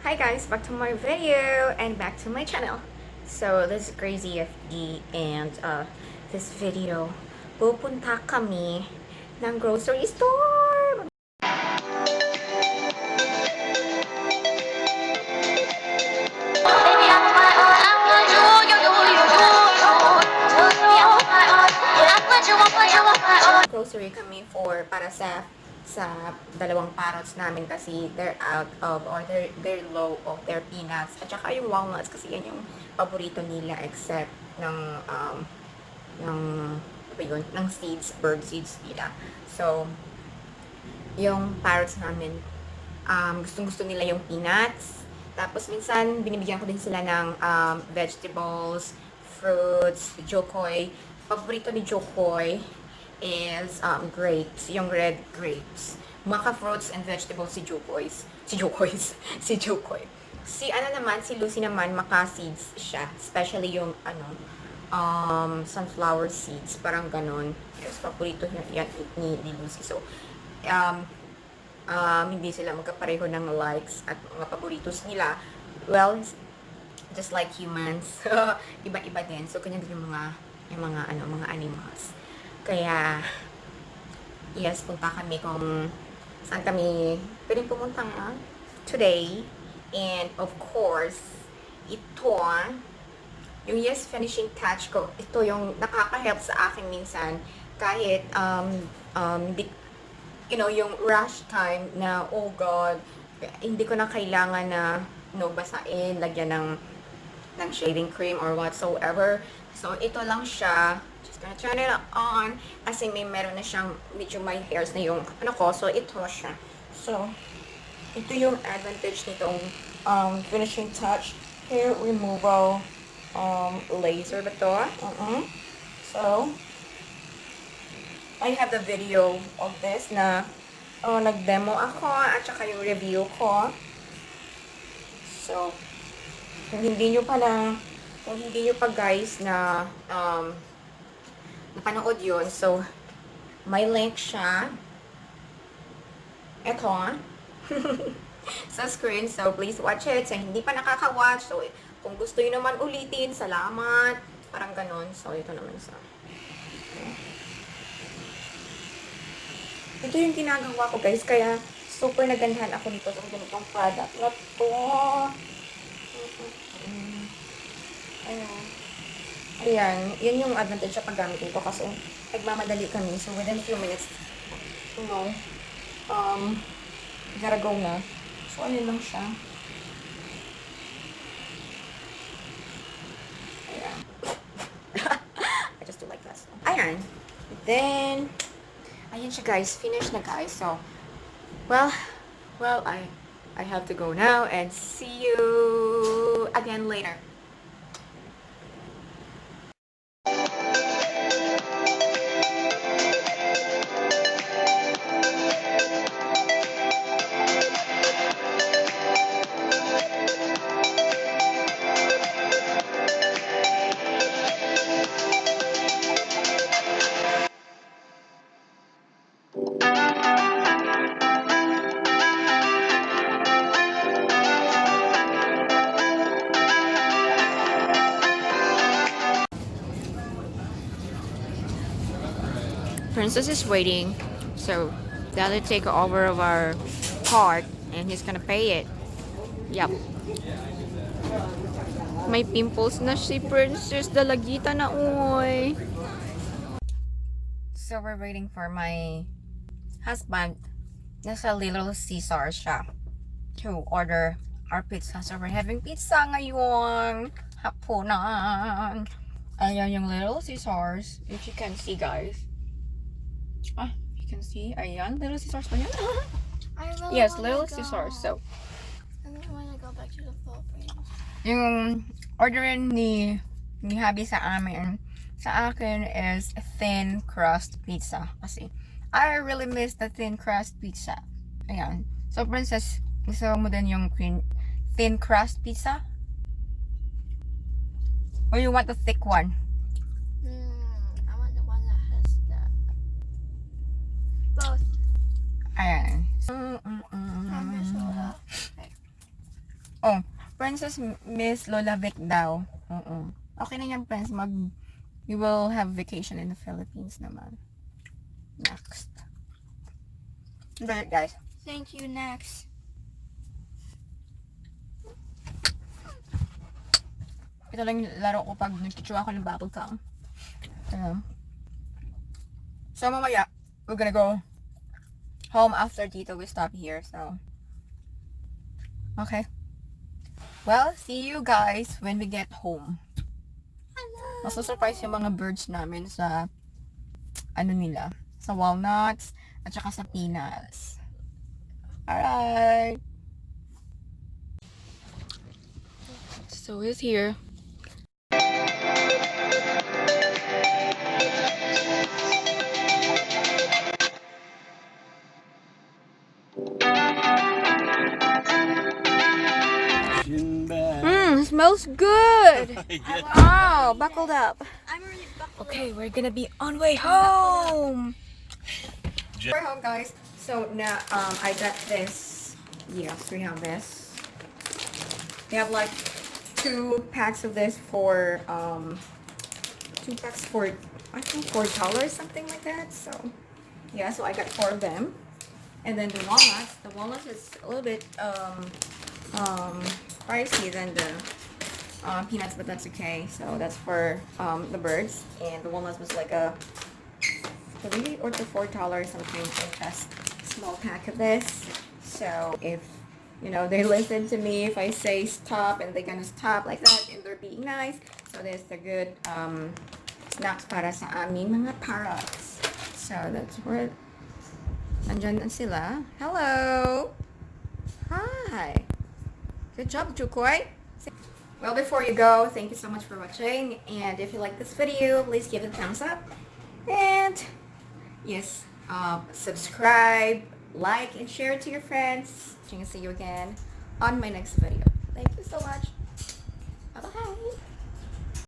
Hi guys, back to my video and back to my channel. So this is Grhazeyf and this video, pupunta kami ng grocery store. Grocery kami para sa dalawang parrots namin kasi they're out of or they're low of their peanuts at saka yung walnuts kasi yan yung paborito nila except ng seeds, bird seeds nila. So yung parrots namin gustong-gusto nila yung peanuts. Tapos minsan binibigyan ko din sila ng vegetables, fruits, jokoy. Paborito ni Jokoy is grapes, yung red grapes. Maka fruits and vegetables si Jokoy. Si Lucy naman, maka seeds siya. Especially yung sunflower seeds, parang ganon. Yes, paborito niya yan ni Lucy. So, hindi sila magkapareho ng likes at mga paboritos nila. Well, just like humans, iba-iba din. So, kanya din yung mga animals. Kaya, yes, punta kami kung saan kami pwedeng pumunta today. And of course, ito, yung finishing touch ko, ito yung nakaka-help sa akin minsan kahit, yung rush time na, oh God, hindi ko na kailangan na, basain, lagyan ng shaving cream or whatsoever. So, ito lang siya. Just gonna turn it on. Kasi meron na siyang, medyo may hairs na yung, so ito siya. So, ito yung advantage nitong finishing touch hair removal laser ba to? So, I have the video of this na nag-demo ako at saka yung review ko. So, kung hindi nyo pa guys na napanood yun, so may link siya eto sa screen, so please watch it. So hindi pa nakaka-watch, so kung gusto nyo naman ulitin, salamat, parang ganon. So ito naman sa ito yung ginagawa ko guys, kaya super nagandahan ako dito sa ganitong product na to. Ayan, yun yung advantage sa paggamit nito kasi nagmamadali kami. So, within a few minutes, gotta go na. So, ano lang siya. Ayan. I just do like this. Ayan. Then, ayan siya guys. Finished na guys. So, well, I have to go now and see you again later. Princess is waiting, so that'll take over of our cart and he's gonna pay it. Yup. May pimples na si Princess, dalagita na uy. So we're waiting for my husband. Nasa Little Caesar siya to order our pizza. So we're having pizza ngayon hapunan. Ayan yung Little Caesars, if you can see guys. You can see, ayan, Little Caesars ba yan? Yes, Little Caesars. So, I really want to go back to the Philippines. Yung orderin ni hubby sa akin is a thin crust pizza. Kasi, I really miss the thin crust pizza. Ayan. So, Princess, gusto mo din yung thin crust pizza? Or you want the thick one? I want the one that has that. Both. Ayan. Soda. Okay. Princess Miss Lola Vic daw. Okay na yan, friends. You will have vacation in the Philippines naman. Next. Alright, guys. Thank you, next. Ito lang yung laro ko pag nagkichuha ako ng bubble gum. So, mamaya, we're gonna go home after dito. We stop here, so. Okay. Well, see you guys when we get home. Masasurprise yung mga birds namin sa, sa walnuts, at saka sa peanuts. Alright. So, it's here. Smells good. Wow, buckled up. I'm really buckled. Okay, we're gonna be on way home. We're home, guys. So now, I got this. Yes, we have this. We have like 2 packs of this for 2 packs for I think $4, something like that. So yeah, so I got 4 of them. And then the walnuts is a little bit pricey than the peanuts, but that's okay. So that's for the birds, and the walnuts was like a $3 or $4 something for just small pack of this. So if they listen to me, if I say stop and they're gonna stop like that, and they're being nice, so there's the good snacks para sa aming mga parrots. So that's where nandyan na sila. Hello. Hi. Good job, Jukoy. Well, before you go, thank you so much for watching. And if you like this video, please give it a thumbs up. And yes, subscribe, like, and share it to your friends. And see you again on my next video. Thank you so much. Bye-bye.